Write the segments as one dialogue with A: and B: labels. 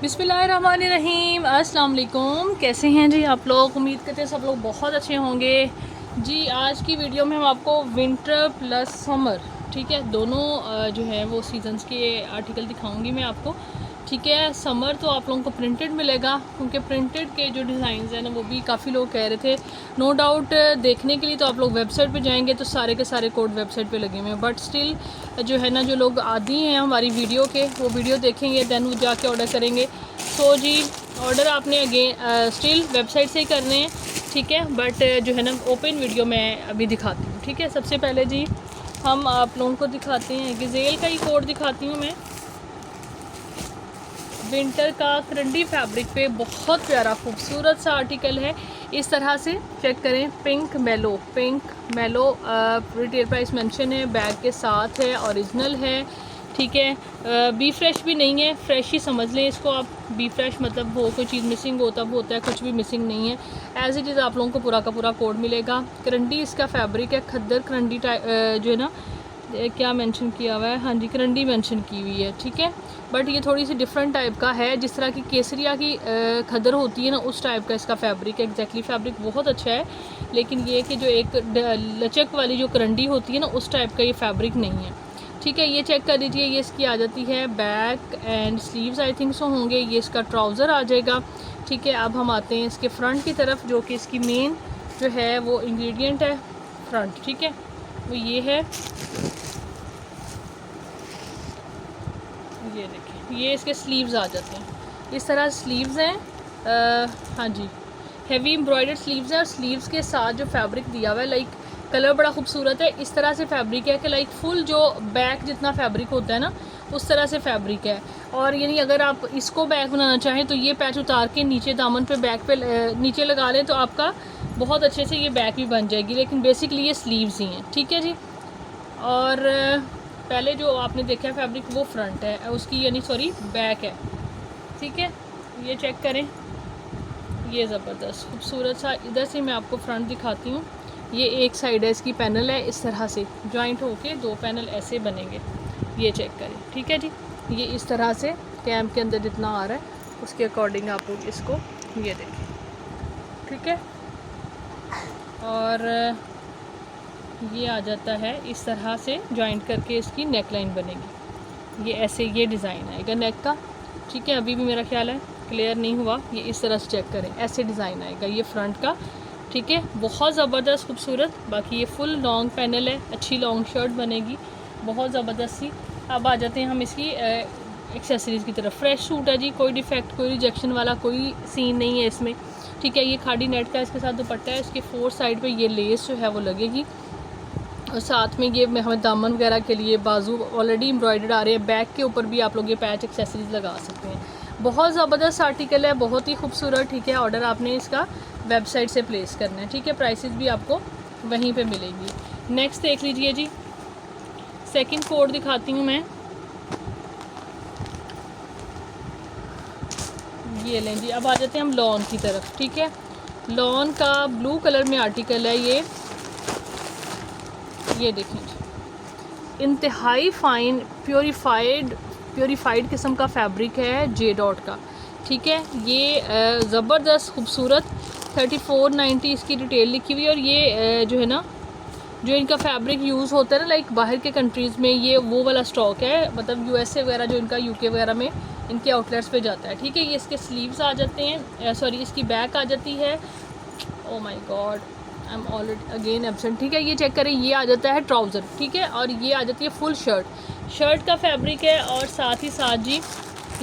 A: बिस्मिल्लाहिर्रहमानिर्रहीम। अस्सलाम वालेकुम। कैसे हैं जी आप लोग? उम्मीद करते हैं सब लोग बहुत अच्छे होंगे जी। आज की वीडियो में हम आपको विंटर प्लस समर, ठीक है, दोनों जो है वो सीजन्स के आर्टिकल दिखाऊंगी मैं आपको। ठीक है, समर तो आप लोगों को प्रिंटेड मिलेगा क्योंकि प्रिंटेड के जो डिज़ाइंस हैं ना वो भी काफ़ी लोग कह रहे थे। नो डाउट देखने के लिए तो आप लोग वेबसाइट पे जाएंगे तो सारे के सारे कोड वेबसाइट पे लगे हुए हैं, बट स्टिल जो है ना, जो लोग आदी हैं हमारी वीडियो के, वो वीडियो देखेंगे दैन वो जाके ऑर्डर करेंगे। सो जी, ऑर्डर आपने अगेन स्टिल वेबसाइट से ही करने हैं, ठीक है, बट जो है ना ओपन वीडियो मैं अभी दिखाती हूँ। ठीक है, सबसे पहले जी हम आप लोगों को दिखाते हैं गज़ेल का ही कोड दिखाती हूँ मैं। विंटर का करंडी फैब्रिक पे बहुत प्यारा खूबसूरत सा आर्टिकल है। इस तरह से चेक करें, पिंक मेलो रिटेल प्राइस मेंशन है, बैग के साथ है, ओरिजिनल है। ठीक है, बी फ्रेश भी नहीं है, फ्रेश ही समझ लें इसको आप। बी फ्रेश मतलब वो कोई चीज़ मिसिंग हो तब होता है, कुछ भी मिसिंग नहीं है। एज इट इज़ आप लोगों को पूरा का पूरा कोड मिलेगा। करंडी इसका फैब्रिक है, खद्दर करंडी जो है ना, क्या मेंशन किया हुआ है, हाँ जी करंडी मेंशन की हुई है। ठीक है, बट ये थोड़ी सी डिफरेंट टाइप का है, जिस तरह की केसरिया की खदर होती है ना, उस टाइप का इसका फैब्रिक है। एग्जैक्टली फैब्रिक बहुत अच्छा है, लेकिन ये कि जो एक लचक वाली जो करंडी होती है ना, उस टाइप का ये फैब्रिक नहीं है। ठीक है, ये चेक कर लीजिए, ये इसकी आ जाती है back and sleeves I think so होंगे, ये इसका ट्राउज़र आ जाएगा। ठीक है, अब हम आते हैं इसके फ्रंट की तरफ, जो कि इसकी मेन जो है वो इंग्रेडिएंट है फ्रंट। ठीक है, वो ये है, ये देखिए, ये इसके स्लीव्स आ जाते हैं। इस तरह स्लीव्स हैं, हाँ जी, हेवी एम्ब्रॉयडर्ड स्लीव्स हैं, और स्लीव्स के साथ जो फैब्रिक दिया हुआ है, लाइक कलर बड़ा खूबसूरत है। इस तरह से फैब्रिक है कि लाइक फुल जो बैक जितना फैब्रिक होता है ना, उस तरह से फैब्रिक है। और यानी अगर आप इसको बैक बनाना चाहें तो ये पैच उतार के नीचे दामन पे बैक पे नीचे लगा लें तो आपका बहुत अच्छे से ये बैक भी बन जाएगी, लेकिन बेसिकली ये स्लीव्स ही हैं। ठीक है जी, और पहले जो आपने देखा फैब्रिक वो फ्रंट है उसकी, यानी सॉरी बैक है। ठीक है, ये चेक करें, ये ज़बरदस्त खूबसूरत सा। इधर से मैं आपको फ्रंट दिखाती हूँ। ये एक साइड है इसकी, पैनल है इस तरह से जॉइंट होके दो पैनल ऐसे बनेंगे, ये चेक करें। ठीक है जी, ये इस तरह से कैम के अंदर जितना आ रहा है उसके अकॉर्डिंग आप लोग इसको ये देखें। ठीक है, और ये आ जाता है इस तरह से जॉइंट करके इसकी नेक लाइन बनेगी। ये ऐसे ये डिज़ाइन आएगा नेक का। ठीक है, अभी भी मेरा ख्याल है क्लियर नहीं हुआ, ये इस तरह से चेक करें, ऐसे डिज़ाइन आएगा ये फ्रंट का। ठीक है, बहुत ज़बरदस्त खूबसूरत। बाकी ये फुल लॉन्ग पैनल है, अच्छी लॉन्ग शर्ट बनेगी, बहुत ज़बरदस्त सी। अब आ जाते हैं हम इसकी एक्सेसरीज़ की तरफ। फ्रेश सूट है जी, कोई डिफेक्ट कोई रिजेक्शन वाला कोई सीन नहीं है इसमें। ठीक है, ये खाड़ी नेट का इसके साथ दुपट्टा है, इसके 4 साइड पर ये लेस जो है वो लगेगी, और साथ में ये हमें दामन वगैरह के लिए बाजू ऑलरेडी एम्ब्रॉयडर्ड आ रहे हैं। बैक के ऊपर भी आप लोग ये पैच एक्सेसरीज लगा सकते हैं। बहुत ज़बरदस्त आर्टिकल है, बहुत ही खूबसूरत। ठीक है, ऑर्डर आपने इसका वेबसाइट से प्लेस करना है। ठीक है, प्राइसेस भी आपको वहीं पे मिलेगी। नेक्स्ट देख लीजिए जी, सेकंड कोड दिखाती हूँ मैं। ये लें जी, अब आ जाते हैं हम लॉन की तरफ। ठीक है, लॉन का ब्लू कलर में आर्टिकल है ये देखें जी, इंतहाई फ़ाइन प्योरीफाइड किस्म का फैब्रिक है जे डॉट का। ठीक है, ये ज़बरदस्त खूबसूरत 3490 इसकी डिटेल लिखी हुई है। और ये जो है ना, जो इनका फैब्रिक यूज़ होता है ना, लाइक बाहर के कंट्रीज़ में ये वो वाला स्टॉक है, मतलब यूएसए वगैरह जो इनका यूके वगैरह में इनके आउटलेट्स पे जाता है। ठीक है, ये इसके स्लीव्स आ जाते हैं, सॉरी इसकी बैक आ जाती है। Oh my God, I am already again absent. ठीक है, ये चेक करें, ये आ जाता है ट्राउज़र। ठीक है, और ये आ जाती है फुल शर्ट का फैब्रिक है, और साथ ही साथ जी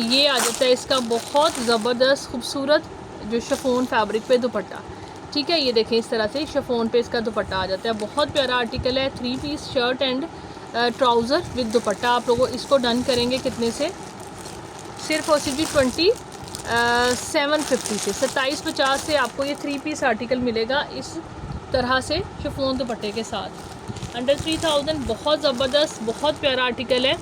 A: ये आ जाता है इसका बहुत ज़बरदस्त खूबसूरत जो शिफॉन फैब्रिक पे दुपट्टा। ठीक है, ये देखें इस तरह से शिफॉन पे इसका दुपट्टा आ जाता है। बहुत प्यारा आर्टिकल है, 3 piece shirt and trouser with dupatta. आप लोगों इसको डन करेंगे कितने से? सिर्फ और सिर्फ 750 से 2750 से आपको ये 3 पीस आर्टिकल मिलेगा इस तरह से शिफॉन दुपट्टे के साथ, अंडर 3000। बहुत ज़बरदस्त, बहुत प्यारा आर्टिकल है।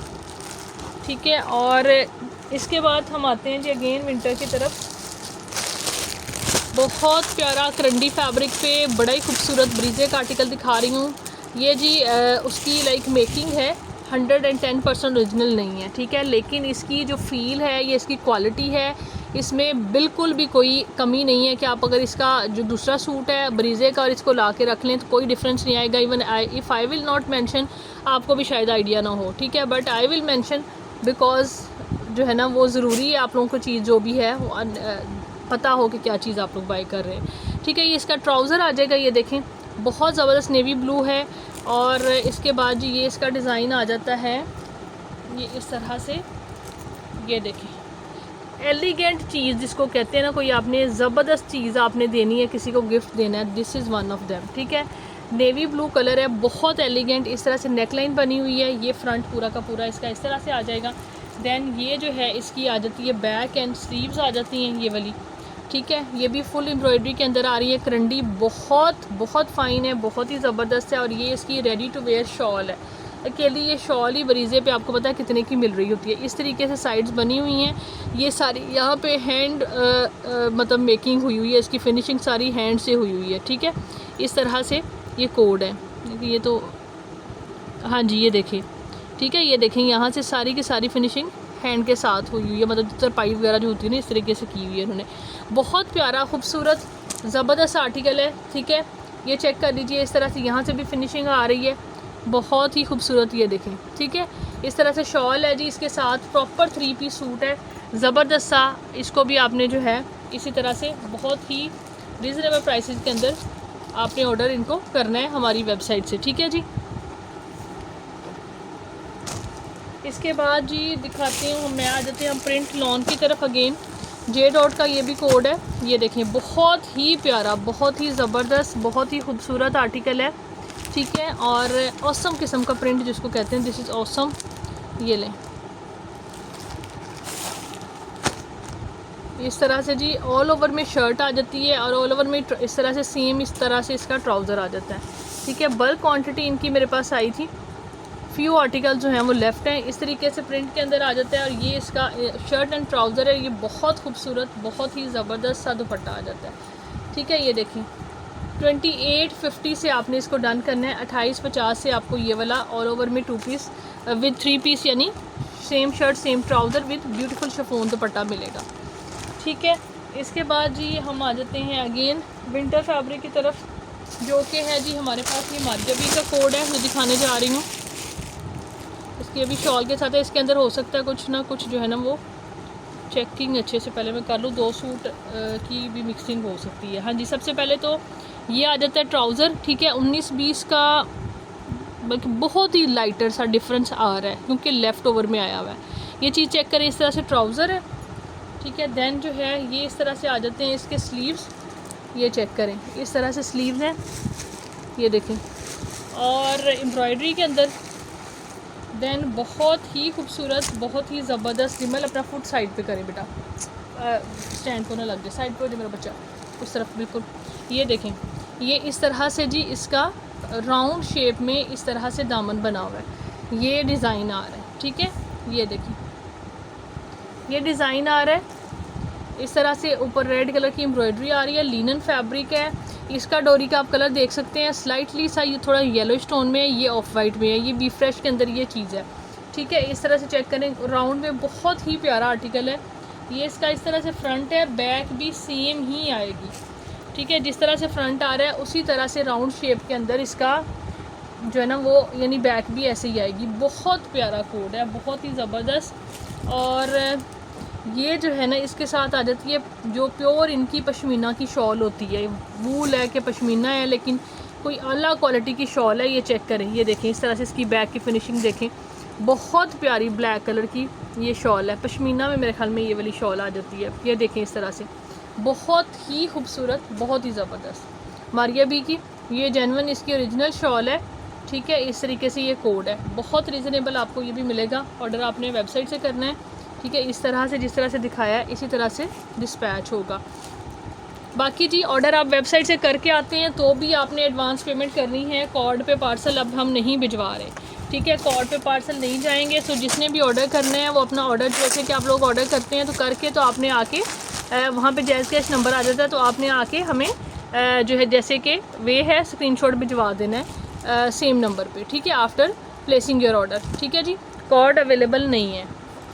A: ठीक है, और इसके बाद हम आते हैं जी अगेन विंटर की तरफ। बहुत प्यारा करंडी फैब्रिक पे बड़ा ही खूबसूरत ब्रीजे का आर्टिकल दिखा रही हूँ। ये जी उसकी लाइक मेकिंग है, 110% ओरिजिनल नहीं है, ठीक है, लेकिन इसकी जो फ़ील है, ये इसकी क्वालिटी है, इसमें बिल्कुल भी कोई कमी नहीं है कि आप अगर इसका जो दूसरा सूट है बरीज़े का और इसको ला के रख लें तो कोई डिफरेंस नहीं आएगा। Even if I will not mention, आपको भी शायद आइडिया ना हो, ठीक है, but I will mention because जो है ना वो ज़रूरी है आप लोगों को चीज़ जो भी है वो पता हो कि क्या चीज़ आप लोग बाई कर रहे हैं, ठीक है। ये इसका ट्राउज़र आ जाएगा, ये देखें बहुत ज़बरदस्त नेवी ब्लू है। और इसके बाद जी ये इसका डिज़ाइन आ जाता है ये इस तरह से, ये देखें एलिगेंट चीज़ जिसको कहते हैं ना, कोई आपने ज़बरदस्त चीज़ आपने देनी है, किसी को गिफ्ट देना है, this is one of them, ठीक है। नेवी ब्लू कलर है, बहुत एलिगेंट, इस तरह से नेकलाइन बनी हुई है, ये फ्रंट पूरा का पूरा इसका इस तरह से आ जाएगा। देन ये जो है इसकी आ जाती है बैक एंड स्लीव्स आ जाती हैं ये वाली, ठीक है। ये भी फुल एम्ब्रॉयडरी के अंदर आ रही है, करंडी बहुत बहुत फ़ाइन है, बहुत ही ज़बरदस्त है। और ये इसकी रेडी टू वेयर शॉल है, अकेली ये शॉल ही बरीज़े पे आपको पता है कितने की मिल रही होती है। इस तरीके से साइड्स बनी हुई हैं, ये सारी यहाँ पे हैंड मतलब मेकिंग हुई हुई है, इसकी फिनिशिंग सारी हैंड से हुई हुई है, ठीक है। इस तरह से ये कोड है, ये तो हाँ जी ये देखें, ठीक है, ये देखें यहाँ से सारी की सारी फिनिशिंग हैंड के साथ हुई हुई है, मतलब तरपाई वगैरह जो होती है ना इस तरीके से की हुई है उन्होंने। बहुत प्यारा खूबसूरत ज़बरदस्त आर्टिकल है, ठीक है। ये चेक कर लीजिए, इस तरह से यहाँ से भी फिनिशिंग आ रही है, बहुत ही खूबसूरत, ये देखें, ठीक है। इस तरह से शॉल है जी, इसके साथ प्रॉपर 3 पीस सूट है ज़बरदस्त सा। इसको भी आपने जो है इसी तरह से बहुत ही रिजनेबल प्राइसेस के अंदर आपने ऑर्डर इनको करना है हमारी वेबसाइट से, ठीक है जी। इसके बाद जी दिखाते हूँ मैं, आ जाते हैं हम प्रिंट लॉन की तरफ। अगेन जे डॉट का ये भी कोड है, ये देखें बहुत ही प्यारा, बहुत ही ज़बरदस्त, बहुत ही खूबसूरत आर्टिकल है, ठीक है। और ऑसम किस्म का प्रिंट जिसको कहते हैं, दिस इज़ ऑसम। ये लें इस तरह से जी, ऑल ओवर में शर्ट आ जाती है और ऑल ओवर में इस तरह से सेम इस तरह से इसका ट्राउज़र आ जाता है, ठीक है। बल्क क्वांटिटी इनकी मेरे पास आई थी, फ्यू आर्टिकल जो हैं वो लेफ़्ट हैं। इस तरीके से प्रिंट के अंदर आ जाता है और ये इसका शर्ट एंड ट्राउज़र है, ये बहुत खूबसूरत, बहुत ही ज़बरदस्त सा दुपट्टा आ जाता है, ठीक है। ये देखें 2850 से आपने इसको डन करना है, 2850 से आपको ये वाला ऑल ओवर में 2 पीस विद 3 पीस यानी same shirt same trouser with beautiful chiffon दुपट्टा मिलेगा, ठीक है। इसके बाद जी हम आ जाते हैं अगेन विंटर फैब्रिक की तरफ, जो कि है जी हमारे पास ये मार्जबी का कोड है जो दिखाने जा रही हूँ। इसकी अभी शॉल के साथ है, इसके अंदर हो सकता है कुछ ना कुछ जो है ना वो चेकिंग अच्छे से पहले मैं कर लूँ, 2 सूट की भी मिक्सिंग हो सकती है। हाँ जी, सबसे पहले तो ये आ जाता है ट्राउज़र, ठीक है। 19-20 का बल्कि बहुत ही लाइटर सा डिफरेंस आ रहा है क्योंकि लेफ़्ट ओवर में आया हुआ है। ये चीज़ चेक करें, इस तरह से ट्राउज़र है, ठीक है। देन जो है ये इस तरह से आ जाते हैं इसके स्लीव्स, ये चेक करें इस तरह से स्लीव्स हैं, ये देखें, और एम्ब्रॉयडरी के अंदर। देन बहुत ही खूबसूरत, बहुत ही ज़बरदस्त। जिमल अपना फुट साइड पे करें बेटा, स्टैंड को ना लग जाए, साइड पे हो जाए मेरा बच्चा, उस तरफ बिल्कुल। ये देखें, ये इस तरह से जी इसका राउंड शेप में इस तरह से दामन बना हुआ है, ये डिज़ाइन आ रहा है, ठीक है। ये देखें ये डिज़ाइन आ रहा है इस तरह से, ऊपर रेड कलर की एम्ब्रॉयडरी आ रही है, लिनन फैब्रिक है। इसका डोरी का आप कलर देख सकते हैं, स्लाइटली सा ये थोड़ा येलो स्टोन में है, ये ऑफ वाइट में है, ये बी फ्रेश के अंदर ये चीज़ है, ठीक है। इस तरह से चेक करें, राउंड में बहुत ही प्यारा आर्टिकल है। ये इसका इस तरह से फ्रंट है, बैक भी सेम ही आएगी, ठीक है। जिस तरह से फ्रंट आ रहा है उसी तरह से राउंड शेप के अंदर इसका जो है ना वो यानी बैक भी ऐसे ही आएगी। बहुत प्यारा कोड है, बहुत ही ज़बरदस्त। और ये जो है ना इसके साथ आ जाती है जो प्योर इनकी पश्मीना की शॉल होती है, वूल है कि पश्मीना है लेकिन कोई आला क्वालिटी की शॉल है। ये चेक करें, ये देखें इस तरह से इसकी बैक की फिनिशिंग देखें, बहुत प्यारी ब्लैक कलर की ये शॉल है। पश्मीना में मेरे ख्याल में ये वाली शॉल आ जाती है, ये देखें इस तरह से, बहुत ही खूबसूरत, बहुत ही ज़बरदस्त। मारिया बी की ये जेन्युइन इसकी ओरिजिनल शॉल है, ठीक है। इस तरीके से ये कोड है, बहुत रीज़नेबल आपको ये भी मिलेगा। ऑर्डर आपने वेबसाइट से करना है, ठीक है। इस तरह से जिस तरह से दिखाया है इसी तरह से डिस्पैच होगा। बाकी जी ऑर्डर आप वेबसाइट से करके आते हैं तो भी आपने एडवांस पेमेंट करनी है। कार्ड पे पार्सल अब हम नहीं भिजवा रहे, ठीक है, कार्ड पे पार्सल नहीं जाएंगे। सो जिसने भी ऑर्डर करना है वो अपना ऑर्डर, जैसे कि आप लोग ऑर्डर करते हैं तो करके तो आपने आके वहाँ पे जैज़ कैश नंबर आ जाता है, तो आपने आके हमें जो है जैसे कि वे है स्क्रीनशॉट भिजवा देना है सेम नंबर पे, ठीक है, आफ्टर प्लेसिंग योर ऑर्डर। ठीक है जी, कॉर्ड अवेलेबल नहीं है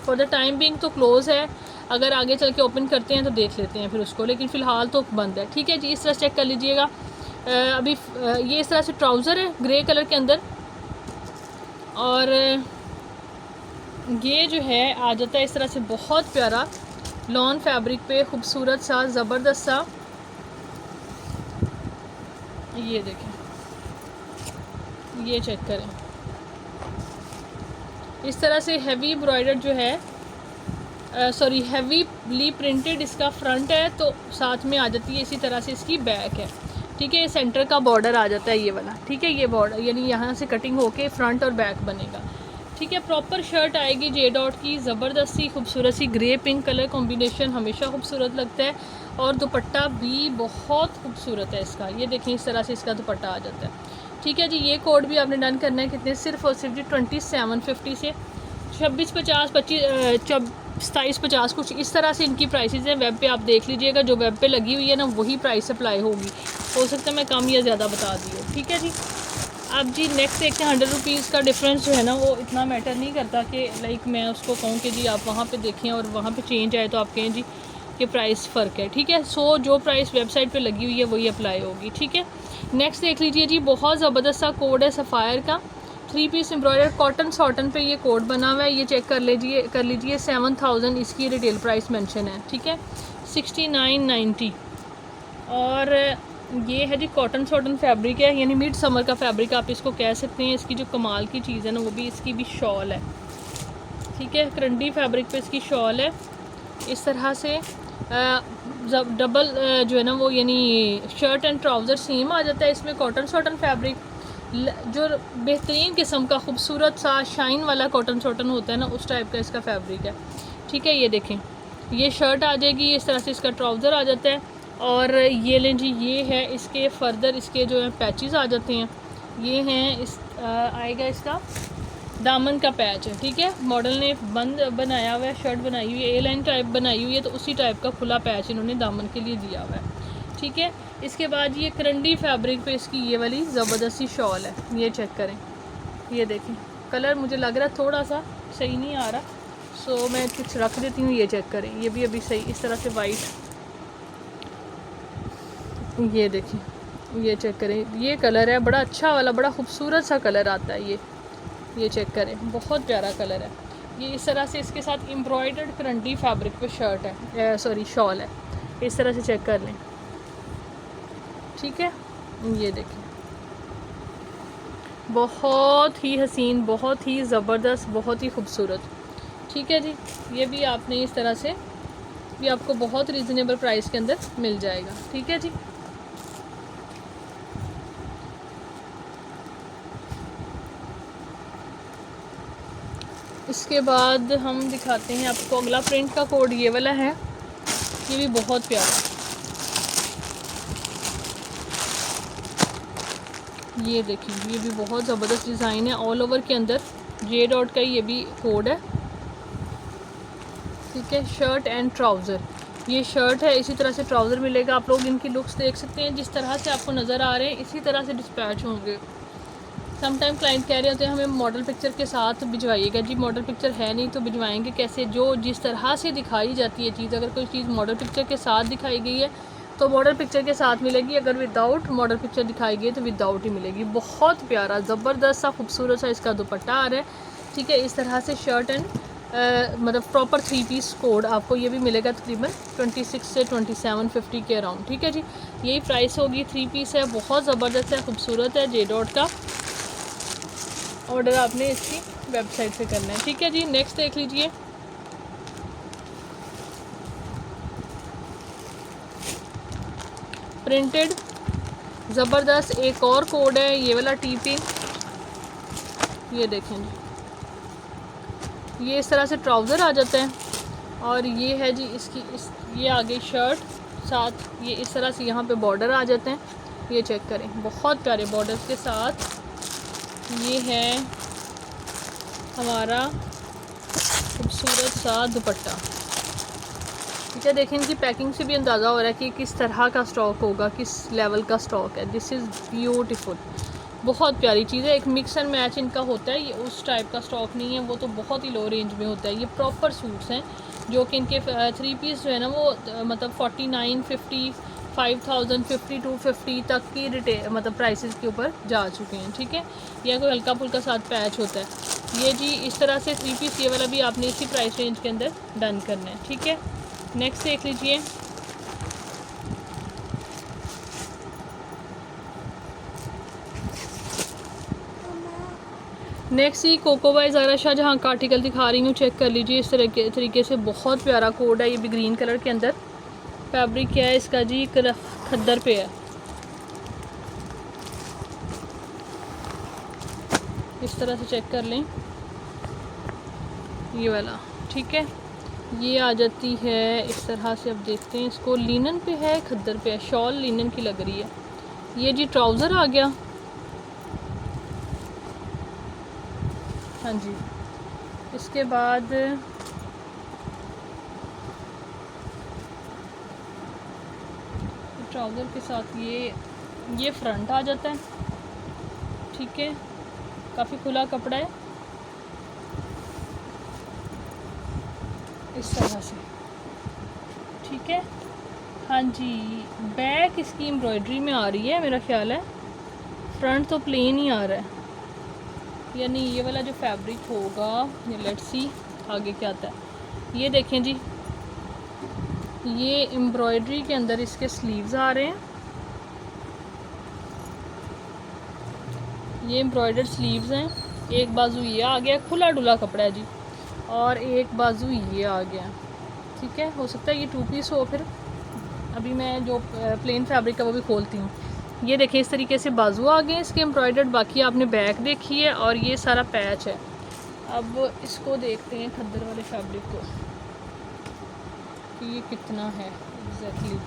A: फॉर द टाइम बिंग, तो क्लोज़ है। अगर आगे चल के ओपन करते हैं तो देख लेते हैं फिर उसको, लेकिन फ़िलहाल तो बंद है। ठीक है जी, इस तरह चेक कर लीजिएगा। अभी ये इस तरह से ट्राउज़र है ग्रे कलर के अंदर, और ये जो है आ जाता है इस तरह से बहुत प्यारा लॉन फैब्रिक पे, खूबसूरत सा, ज़बरदस्त सा। ये देखें, ये चेक करें, इस तरह से हैवी एम्ब्रॉयडर्ड जो है, सॉरी हैवीली प्रिंटेड इसका फ्रंट है, तो साथ में आ जाती है इसी तरह से इसकी बैक है। ठीक है, ये सेंटर का बॉर्डर आ जाता है ये वाला। ठीक है, ये बॉर्डर यानी यहाँ से कटिंग होके फ्रंट और बैक बनेगा। ठीक है, प्रॉपर शर्ट आएगी जे डॉट की, ज़बरदस्त सी खूबसूरत सी ग्रे पिंक कलर कॉम्बिनेशन हमेशा खूबसूरत लगता है, और दुपट्टा भी बहुत खूबसूरत है इसका। ये देखें, इस तरह से इसका दुपट्टा आ जाता है। ठीक है जी, ये कोड भी आपने डन करना है कितने, सिर्फ और सिर्फ जी 2750 से 2650 2750 कुछ इस तरह से इनकी प्राइसेस हैं। वेब पे आप देख लीजिएगा, जो वेब पे लगी हुई है ना वही प्राइस अप्लाई होगी, हो सकता है मैं कम या ज़्यादा बता दी हो। ठीक है जी, अब जी नेक्स्ट देखते हैं। 100 रुपीज़ का डिफरेंस जो है ना वो इतना मैटर नहीं करता कि लाइक मैं उसको कहूँ कि जी आप वहाँ पे देखें और वहाँ पे चेंज आए तो आप कहें जी कि प्राइस फ़र्क है। ठीक है, सो जो प्राइस वेबसाइट पे लगी हुई है वही अप्लाई होगी। ठीक है, नेक्स्ट देख लीजिए जी, बहुत ज़बरदस्त सा कोड है सफ़ायर का, 3 पीस एम्ब्रॉयडर कॉटन सॉटन पे ये कोड बना हुआ है। ये चेक कर लीजिए 7000 इसकी रिटेल प्राइस मेंशन है। ठीक है, 6990, और ये है जी कॉटन सॉटन फैब्रिक है, यानी मिड समर का फैब्रिक आप इसको कह सकते हैं। इसकी जो कमाल की चीज़ है ना वो भी इसकी भी शॉल है। ठीक है, करंडी फैब्रिक पे इसकी शॉल है इस तरह से। डबल जो है ना वो यानी शर्ट एंड ट्राउज़र सेम आ जाता है इसमें। कॉटन सॉटन फैब्रिक जो बेहतरीन किस्म का खूबसूरत सा शाइन वाला कॉटन सॉटन होता है ना उस टाइप का इसका फैब्रिक है। ठीक है, ये देखें, ये शर्ट आ जाएगी, इस तरह से इसका ट्राउज़र आ जाता है, और ये लें जी, ये है इसके फर्दर इसके जो है पैचेस आ जाते हैं। ये हैं इस आएगा इसका दामन का पैच है। ठीक है, मॉडल ने बंद बनाया हुआ है, शर्ट बनाई हुई है, ए लाइन टाइप बनाई हुई है, तो उसी टाइप का खुला पैच इन्होंने दामन के लिए दिया हुआ है। ठीक है, इसके बाद ये करंडी फैब्रिक पे इसकी ये वाली ज़बरदस्ती शॉल है। ये चेक करें, ये देखें, कलर मुझे लग रहा है थोड़ा सा सही नहीं आ रहा, सो मैं कुछ रख देती हूँ। ये चेक करें, ये भी अभी सही इस तरह से वाइट, ये देखें, ये चेक करें, ये कलर है बड़ा अच्छा वाला, बड़ा खूबसूरत सा कलर आता है ये चेक करें, बहुत प्यारा कलर है। ये इस तरह से इसके साथ एम्ब्रॉयडर्ड करंडी फैब्रिक पे शर्ट है, सॉरी शॉल है, इस तरह से चेक कर लें। ठीक है, ये देखें, बहुत ही हसीन, बहुत ही ज़बरदस्त, बहुत ही खूबसूरत। ठीक है जी, ये भी आपने इस तरह से भी आपको बहुत रीज़नेबल प्राइस के अंदर मिल जाएगा। ठीक है जी, इसके बाद हम दिखाते हैं आपको अगला प्रिंट का कोड, ये वाला है, ये भी बहुत प्यारा। ये देखिए, ये भी बहुत ज़बरदस्त डिज़ाइन है, ऑल ओवर के अंदर जे डॉट का ये भी कोड है। ठीक है, शर्ट एंड ट्राउज़र, ये शर्ट है, इसी तरह से ट्राउज़र मिलेगा। आप लोग इनकी लुक्स देख सकते हैं, जिस तरह से आपको नज़र आ रहे हैं इसी तरह से डिस्पैच होंगे। समटाइम क्लाइंट कह रहे होते हैं हमें मॉडल पिक्चर के साथ भिजवाइएगा। जी मॉडल पिक्चर है नहीं तो भिजवाएंगे कैसे, जो जिस तरह से दिखाई जाती है चीज़, अगर कोई चीज़ मॉडल पिक्चर के साथ दिखाई गई है तो मॉडल पिक्चर के साथ मिलेगी, अगर विदाउट मॉडल पिक्चर दिखाई गई तो विदाउट ही मिलेगी। बहुत प्यारा ज़बरदस्त सा खूबसूरत सा इसका दुपट्टा आ रहा है। ठीक है, इस तरह से शर्ट एंड मतलब प्रॉपर 3 पीस कोड आपको ये भी मिलेगा तकरीबन 26 से 2750 के अराउंड। ठीक है जी, यही प्राइस होगी। 3 पीस है, बहुत ज़बरदस्त है, खूबसूरत है। जे डॉट का ऑर्डर आपने इसकी वेबसाइट से करना है। ठीक है जी, नेक्स्ट देख लीजिए, प्रिंटेड ज़बरदस्त एक और कोड है, ये वाला टी पिंक। ये देखें जी, ये इस तरह से ट्राउज़र आ जाता है, और ये है जी इसकी ये आगे शर्ट, साथ ये इस तरह से यहाँ पे बॉर्डर आ जाते हैं। ये चेक करें, बहुत प्यारे बॉर्डर्स के साथ ये है हमारा खूबसूरत सा दुपट्टा। ठीक है, देखें इनकी पैकिंग से भी अंदाज़ा हो रहा है कि किस तरह का स्टॉक होगा, किस लेवल का स्टॉक है। This is beautiful. बहुत प्यारी चीज़ है। एक मिक्स एंड मैच इनका होता है, ये उस टाइप का स्टॉक नहीं है, वो तो बहुत ही लो रेंज में होता है। ये प्रॉपर सूट्स हैं जो कि इनके 3 पीस जो है ना वो मतलब 49, 50, 5000, 52, 50 तक की मतलब प्राइसेस के ऊपर जा चुके हैं। ठीक है, यह कोई हल्का फुल्का साथ पैच होता है। ये जी इस तरह से 3 पीस ये वाला भी आपने इसी प्राइस रेंज के अंदर डन करना है। ठीक है, नेक्स्ट देख लीजिए। नेक्स्ट ही कोको बाय ज़ारा शाहजहां का आर्टिकल दिखा रही हूँ, चेक कर लीजिए। इस तरह के तरीके से बहुत प्यारा कोड है, ये भी ग्रीन कलर के अंदर। फैब्रिक क्या है इसका जी, खद्दर पे है, इस तरह से चेक कर लें ये वाला। ठीक है, ये आ जाती है इस तरह से। अब देखते हैं इसको, लिनन पे है, खद्दर पे है, शॉल लिनन की लग रही है। ये जी ट्राउज़र आ गया, हाँ जी। इसके बाद ट्राउज़र के साथ ये फ्रंट आ जाता है। ठीक है, काफ़ी खुला कपड़ा है इस तरह से। ठीक है, हाँ जी। बैक इसकी एम्ब्रॉयडरी में आ रही है मेरा ख्याल है, फ्रंट तो प्लेन ही आ रहा है। यानी ये वाला जो फैब्रिक होगा, ये लेट्स सी आगे क्या आता है। ये देखें जी, ये एम्ब्रॉयडरी के अंदर इसके स्लीव्स आ रहे हैं। ये एम्ब्रॉयडर्ड स्लीव्स हैं। एक बाजू ये आ गया, खुला डुला कपड़ा है जी, और एक बाजू ये आ गया। ठीक है, हो सकता है ये 2 पीस हो। फिर अभी मैं जो प्लेन फैब्रिक है वो भी खोलती हूँ। ये देखिए इस तरीके से बाजू आ गए इसके एम्ब्रॉयडर्ड। बाकी आपने बैक देखी है, और ये सारा पैच है। अब इसको देखते हैं खद्दर वाले फैब्रिक को कि ये कितना है एग्जैक्टली।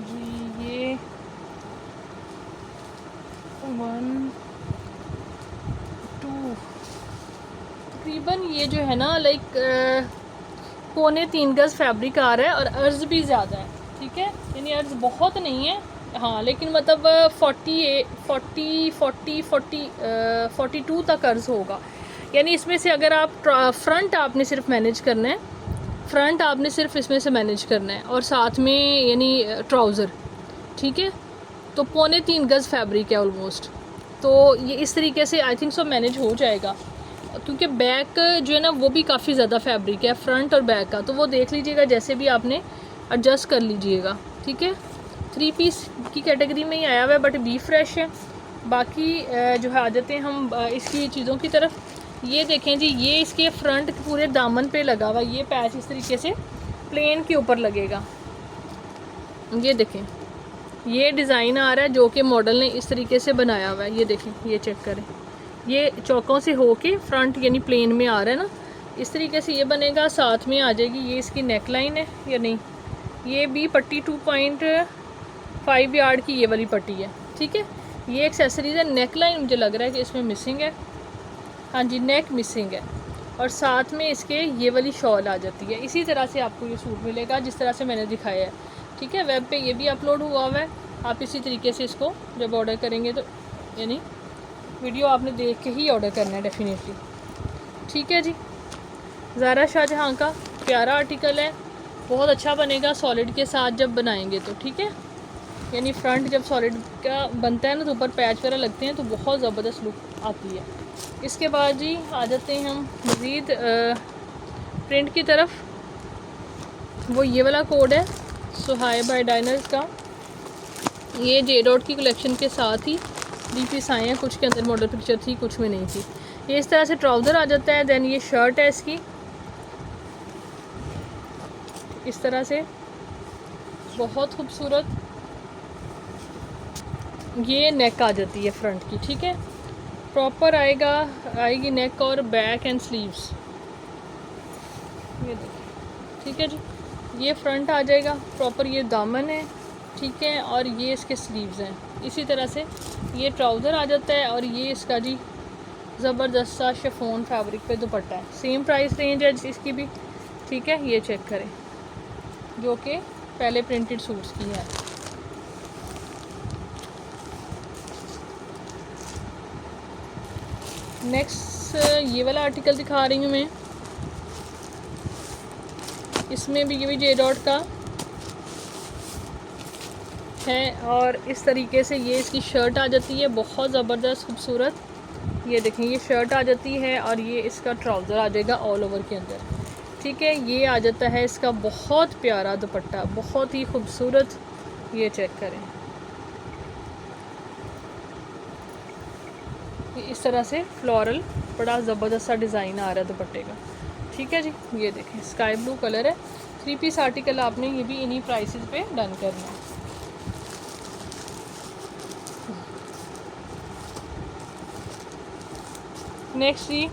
A: जी ये 1, 2 तकरीबन ये जो है ना लाइक 3.25 गज़ फैब्रिक आ रहा है, और अर्ज़ भी ज़्यादा है। ठीक है, यानी अर्ज़ बहुत नहीं है, हाँ, लेकिन मतलब 42 तक अर्ज़ होगा। यानी इसमें से अगर आप फ्रंट आपने सिर्फ मैनेज करना है, फ्रंट आपने सिर्फ इसमें से मैनेज करना है, और साथ में यानी ट्राउज़र। ठीक है, तो 3.25 गज़ फैब्रिक है ऑलमोस्ट। तो ये इस तरीके से आई थिंक सो मैनेज हो जाएगा, क्योंकि बैक जो है ना वो भी काफ़ी ज़्यादा फैब्रिक है, फ्रंट और बैक का। तो वो देख लीजिएगा, जैसे भी आपने एडजस्ट कर लीजिएगा। ठीक है, 3 पीस की कैटेगरी में ही आया हुआ है, बट बी फ्रेश है। बाकी जो है आ जाते हैं हम इसकी चीज़ों की तरफ। ये देखें जी, ये इसके फ्रंट पूरे दामन पे लगा हुआ, ये पैच इस तरीके से प्लेन के ऊपर लगेगा। ये देखें, ये डिज़ाइन आ रहा है जो कि मॉडल ने इस तरीके से बनाया हुआ है। ये देखें, ये चेक करें, ये चौकों से होके फ्रंट यानी प्लेन में आ रहा है ना, इस तरीके से ये बनेगा। साथ में आ जाएगी ये इसकी नेक लाइन है या नहीं, ये भी पट्टी 2.5 यार्ड की ये वाली पट्टी है। ठीक है, ये एक्सेसरीज है। नेक लाइन मुझे लग रहा है कि इसमें मिसिंग है, हाँ जी, नेक मिसिंग है। और साथ में इसके ये वाली शॉल आ जाती है। इसी तरह से आपको ये सूट मिलेगा जिस तरह से मैंने दिखाया है। ठीक है, वेब पे ये भी अपलोड हुआ हुआ है। आप इसी तरीके से इसको जब ऑर्डर करेंगे तो यानी वीडियो आपने देख के ही ऑर्डर करना है डेफिनेटली। ठीक है जी, ज़ारा शाहजहां का प्यारा आर्टिकल है, बहुत अच्छा बनेगा सॉलिड के साथ जब बनाएंगे तो। ठीक है, यानी फ्रंट जब सॉलिड का बनता है ना तो ऊपर पैच वगैरह लगते हैं तो बहुत ज़बरदस्त लुक आती है। इसके बाद जी आ जाते हैं हम मज़ीद प्रिंट की तरफ। वो ये वाला कोड है सुहाय बाय डाइनर्स का। ये जे डॉट की कलेक्शन के साथ ही 3 पीस आए हैं, कुछ के अंदर मॉडल पिक्चर थी, कुछ में नहीं थी। ये इस तरह से ट्राउज़र आ जाता है। देन ये शर्ट है इसकी, इस तरह से बहुत खूबसूरत। ये नेक आ जाती है फ्रंट की। ठीक है, प्रॉपर आएगी नेक और बैक एंड स्लीव्स। ये देखिए, ठीक है जी, ये फ्रंट आ जाएगा प्रॉपर, ये दामन है। ठीक है, और ये इसके स्लीव्स हैं। इसी तरह से ये ट्राउज़र आ जाता है, और ये इसका जी ज़बरदस्त सा शिफॉन फैब्रिक पे दुपट्टा है। सेम प्राइस रेंज है इसकी भी। ठीक है, ये चेक करें, जो कि पहले प्रिंटेड सूट्स की है। नेक्स्ट ये वाला आर्टिकल दिखा रही हूँ मैं। इसमें भी ये भी जे डॉट का है और इस तरीके से ये इसकी शर्ट आ जाती है, बहुत ज़बरदस्त खूबसूरत। ये देखें, ये शर्ट आ जाती है और ये इसका ट्राउज़र आ जाएगा ऑल ओवर के अंदर। ठीक है, ये आ जाता है इसका बहुत प्यारा दुपट्टा, बहुत ही खूबसूरत। ये चेक करें, ये इस तरह से फ्लोरल बड़ा ज़बरदस्त सा डिज़ाइन आ रहा है दुपट्टे का। ठीक है जी, ये देखें स्काई ब्लू कलर है। 3 पीस आर्टिकल आपने ये भी इन्हीं प्राइसेस पे डन करना है। नेक्स्ट जी,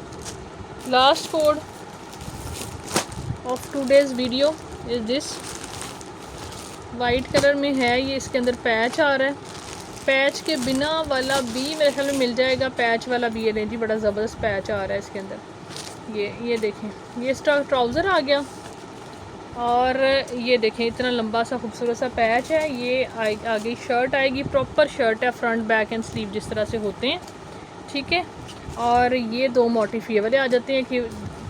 A: last code of today's video is this. White colour में है ये, इसके अंदर पैच आ रहा है। पैच के बिना वाला भी मेरे ख्याल में मिल जाएगा, पैच वाला भी। ये लें जी, बड़ा ज़बरदस्त पैच आ रहा है इसके अंदर। ये देखें, ये इसका ट्राउज़र आ गया और ये देखें इतना लंबा सा खूबसूरत सा पैच है। ये आगे शर्ट आएगी, प्रॉपर शर्ट है, फ्रंट बैक एंड स्लीव जिस तरह से होते हैं। ठीक है, और ये 2 मोटिफ ये वाले आ जाते हैं कि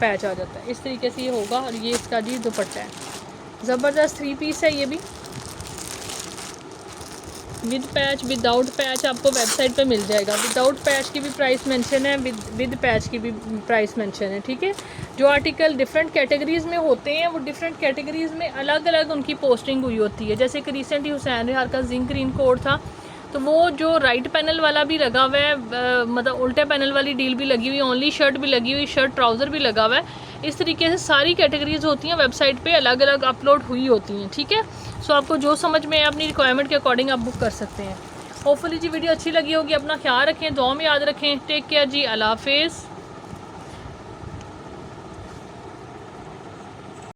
A: पैच आ जाता है, इस तरीके से ये होगा। और ये इसका जी दुपट्टा है, ज़बरदस्त 3 पीस है ये भी, विद पैच विदाउट पैच आपको वेबसाइट पे मिल जाएगा। विदाउट पैच की भी प्राइस मेंशन है, विद पैच की भी प्राइस मेंशन है। ठीक है, जो आर्टिकल डिफरेंट कैटेगरीज़ में होते हैं वो डिफरेंट कैटेगरीज़ में अलग अलग उनकी पोस्टिंग हुई होती है। जैसे कि रिसेंटली हुसैन रिहार का जिंक ग्रीन कोड था, तो वो जो राइट पैनल वाला भी लगा हुआ है, मतलब उल्टे पैनल वाली डील भी लगी हुई, ओनली शर्ट भी लगी हुई, शर्ट ट्राउज़र भी लगा हुआ है। इस तरीके से सारी कैटेगरीज़ होती हैं, वेबसाइट पे अलग अलग अपलोड हुई होती हैं। ठीक है, सो आपको जो समझ में है अपनी रिक्वायरमेंट के अकॉर्डिंग आप बुक कर सकते हैं। होपफुली जी वीडियो अच्छी लगी होगी। अपना ख्याल रखें, दुआ में याद रखें। टेक केयर जी, अल्लाह हाफिज़।